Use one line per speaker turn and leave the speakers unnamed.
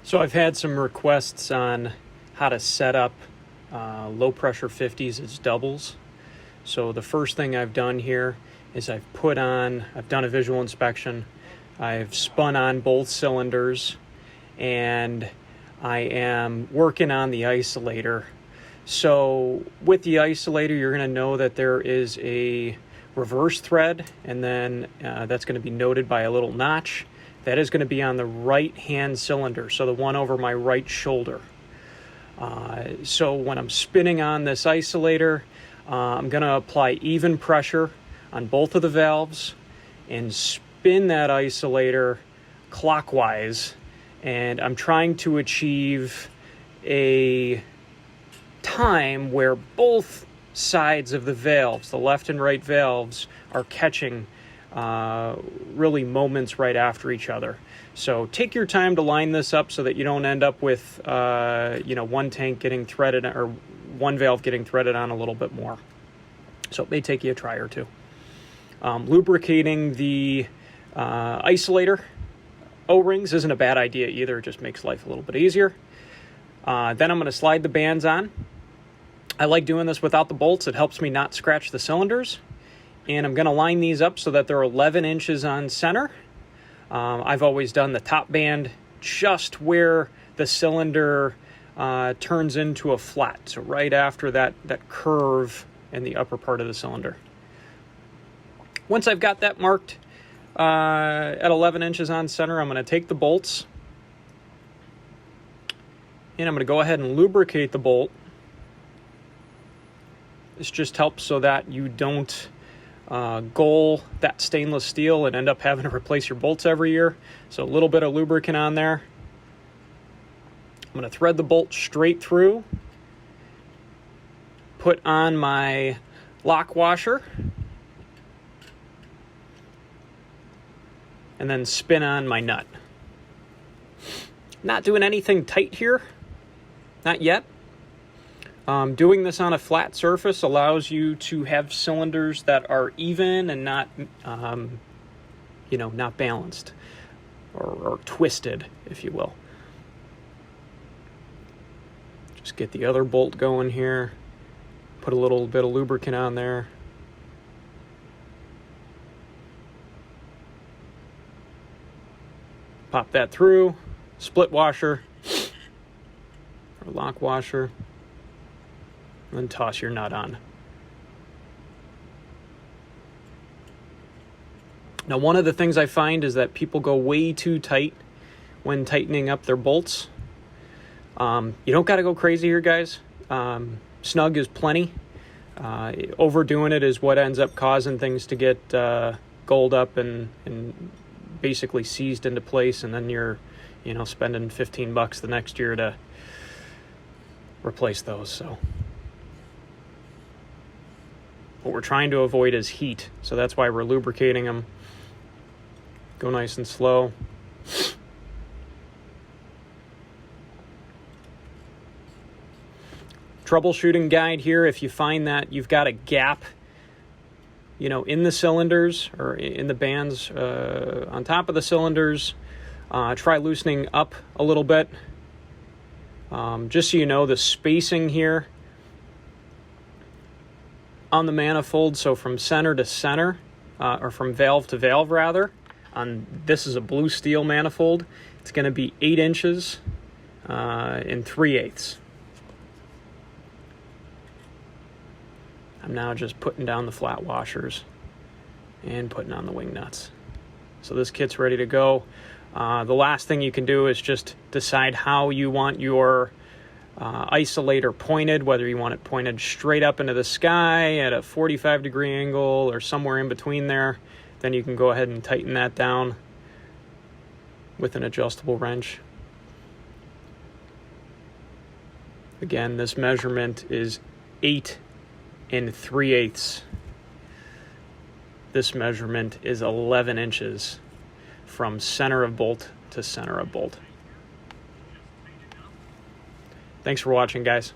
So I've had some requests on how to set up low pressure 50s as doubles. So the first thing I've done here is I've done a visual inspection. I've spun on both cylinders and I am working on the isolator. So with the isolator, you're going to know that there is a reverse thread, and then that's going to be noted by a little notch. That is going to be on the right-hand cylinder, so the one over my right shoulder. So when I'm spinning on this isolator, I'm going to apply even pressure on both of the valves and spin that isolator clockwise. And I'm trying to achieve a time where both sides of the valves, the left and right valves, are catching really moments right after each other. So take your time to line this up so that you don't end up with one tank getting threaded or one valve getting threaded on a little bit more. So it may take you a try or two. Lubricating the isolator O-rings isn't a bad idea either. It just makes life a little bit easier. Then I'm going to slide the bands on. I like doing this without the bolts. It helps me not scratch the cylinders. And I'm going to line these up so that they're 11 inches on center. I've always done the top band just where the cylinder turns into a flat. So right after that curve in the upper part of the cylinder. Once I've got that marked at 11 inches on center, I'm going to take the bolts and I'm going to go ahead and lubricate the bolt. This just helps so that you don't gull that stainless steel and end up having to replace your bolts every year. So a little bit of lubricant on there. I'm going to thread the bolt straight through, put on my lock washer, and then spin on my nut. Not doing anything tight here, not yet. Doing this on a flat surface allows you to have cylinders that are even and not, not balanced or twisted, if you will. Just get the other bolt going here. Put a little bit of lubricant on there. Pop that through, split washer or lock washer. And then toss your nut on. Now, one of the things I find is that people go way too tight when tightening up their bolts. You don't got to go crazy here, guys. Snug is plenty. Overdoing it is what ends up causing things to get gulled up and basically seized into place, and then you're, spending $15 the next year to replace those. So what we're trying to avoid is heat, so that's why we're lubricating them. Go nice and slow. Troubleshooting guide here: if you find that you've got a gap, in the cylinders or in the bands on top of the cylinders, try loosening up a little bit. Just so you know, the spacing here on the manifold, so from center to center, or from valve to valve rather, this is a blue steel manifold, it's going to be 8 inches and 3/8. I'm now just putting down the flat washers and putting on the wing nuts. So this kit's ready to go. The last thing you can do is just decide how you want your isolator pointed, whether you want it pointed straight up into the sky at a 45-degree angle or somewhere in between there. Then you can go ahead and tighten that down with an adjustable wrench. Again, this measurement is 8 3/8. This measurement is 11 inches from center of bolt to center of bolt. Thanks for watching, guys.